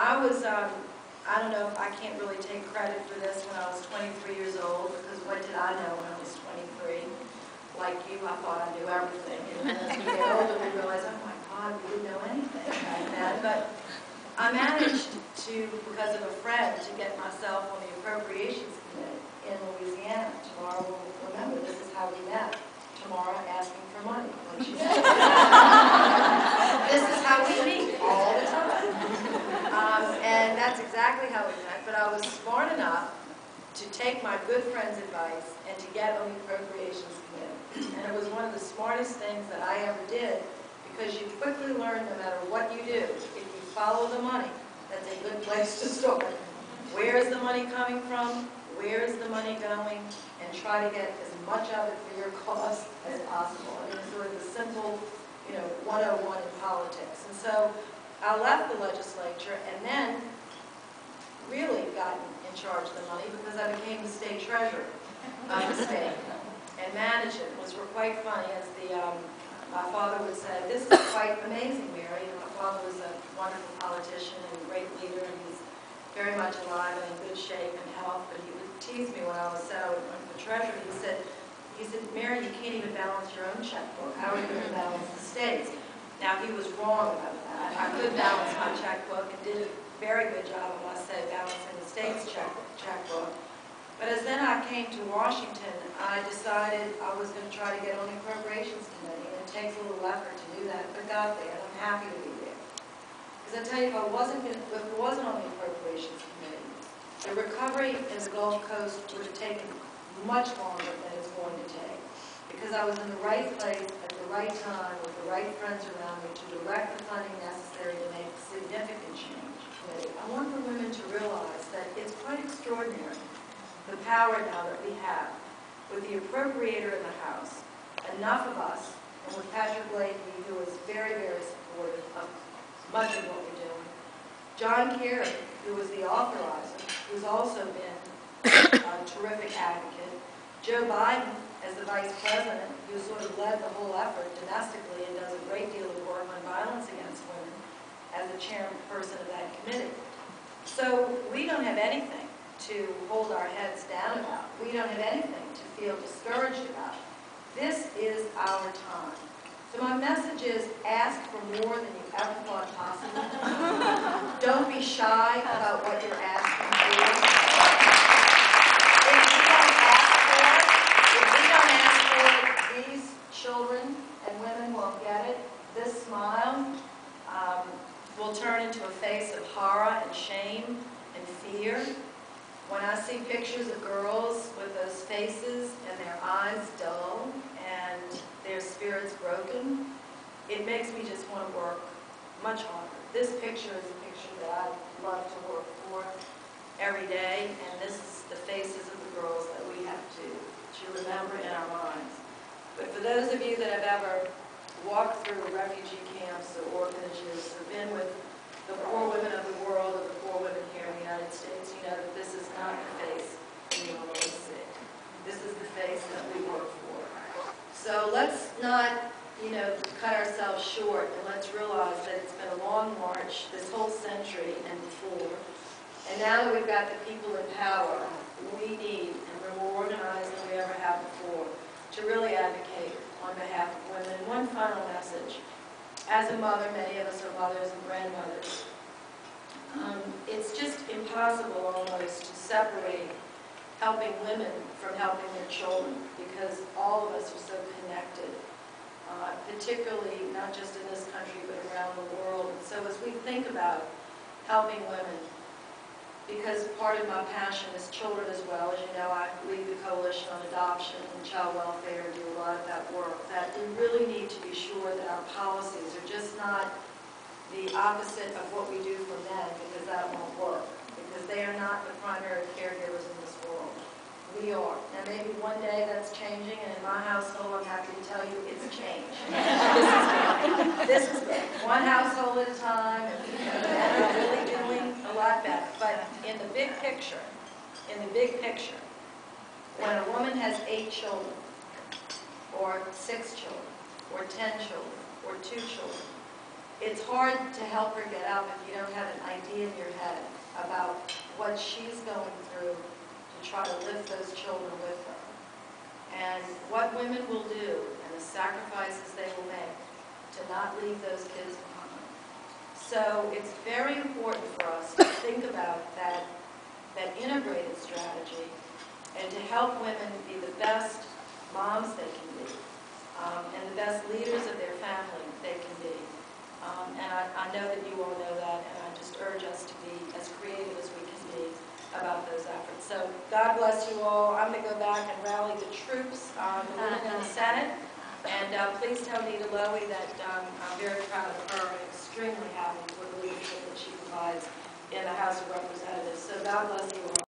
I was, I don't know if I can't really take credit for this when I was 23 years old, because what did I know when I was 23? Like you, I thought I knew everything. And as we get older, we realize, oh my God, we didn't know anything back then. But I managed to, because of a friend, to get myself on the Appropriations Committee in Louisiana. Tomorrow, we'll remember, this is how we met. Tomorrow, asking for money. This is how we meet all the time. And that's exactly how we met. But I was smart enough to take my good friend's advice and to get on the Appropriations Committee. And it was one of the smartest things that I ever did, because you quickly learn no matter what you do, if you follow the money, that's a good place to start. Where is the money coming from? Where is the money going? And try to get as much of it for your cost as possible. I mean, it's sort of the simple, 101 in politics. And so I left the legislature and then really got in charge of the money, because I became the state treasurer of the state and managed it. It was quite funny, as my father would say, this is quite amazing, Mary. And my father was a wonderful politician and a great leader, and he's very much alive and in good shape and health. But he would tease me when I said I would run for treasurer. He said, Mary, you can't even balance your own checkbook. How are you going to balance the state's? Now, he was wrong about that. I could balance my checkbook and did a very good job, I must say, balancing the state's checkbook. But as then I came to Washington, I decided I was going to try to get on the Appropriations Committee. And it takes a little effort to do that, but got there, and I'm happy to be there. Because I tell you, if it wasn't on the Appropriations Committee, the recovery in the Gulf Coast would have taken much longer than it's going to take. Because I was in the right place at the right time with the right friends around me to direct the funding necessary to make significant change. I want the women to realize that it's quite extraordinary, the power now that we have with the appropriator in the House, enough of us, and with Patrick Leahy, who is very, very supportive of much of what we're doing. John Kerry, who was the authorizer, who's also been a terrific advocate. Joe Biden, as the vice president, who sort of led the whole effort domestically and does a great deal of work on violence against women as the chairperson of that committee. So we don't have anything to hold our heads down about. We don't have anything to feel discouraged about. This is our time. So my message is, ask for more than you ever thought possible. Don't be shy about what you're asking for. If we don't ask for it, these children and women won't get it. This smile will turn into a face of horror and shame and fear. When I see pictures of girls with those faces and their eyes dull and their spirits broken, it makes me just want to work much harder. This picture is a picture that I love to work for every day, and this is the faces of the girls that we have to remember in our minds. But for those of you that have ever walked through refugee camps or orphanages or been with the poor women of the world or the poor women here in the United States, you know that this is not the face you normally see. This is the face that we work for. So let's not, cut ourselves short, and let's realize that it's been a long march this whole century and before. And now that we've got the people in power, we need, and we're more organized than we ever have before, to really advocate on behalf of women. And one final message. As a mother, many of us are mothers and grandmothers. It's just impossible almost to separate helping women from helping their children, because all of us are so connected, particularly not just in this country but around the world. And so as we think about helping women, because part of my passion is children as well. As you know, I lead the Coalition on Adoption and Child Welfare and do a lot of that work. That we really need to be sure that our policies are just not the opposite of what we do for men, because that won't work. Because they are not the primary caregivers in this world. We are. Now maybe one day that's changing, and in my household, I'm happy to tell you it's changed. This is good. One household at a time, and men are really doing a lot better. But in the big picture, when a woman has 8 children, or 6 children, or 10 children, or 2 children, it's hard to help her get up if you don't have an idea in your head about what she's going through to try to lift those children with her. And what women will do and the sacrifices they will make to not leave those kids behind. So it's very important for us to think about that integrated strategy and to help women be the best moms they can be and the best leaders of their family they can be. And I know that you all know that, and I just urge us to be as creative as we can be about those efforts. So God bless you all. I'm going to go back and rally the troops, the women in the Senate, and please tell Nita Lowy that I'm very proud of her and extremely happy for the leadership that she provides in the House of Representatives. So God bless you all.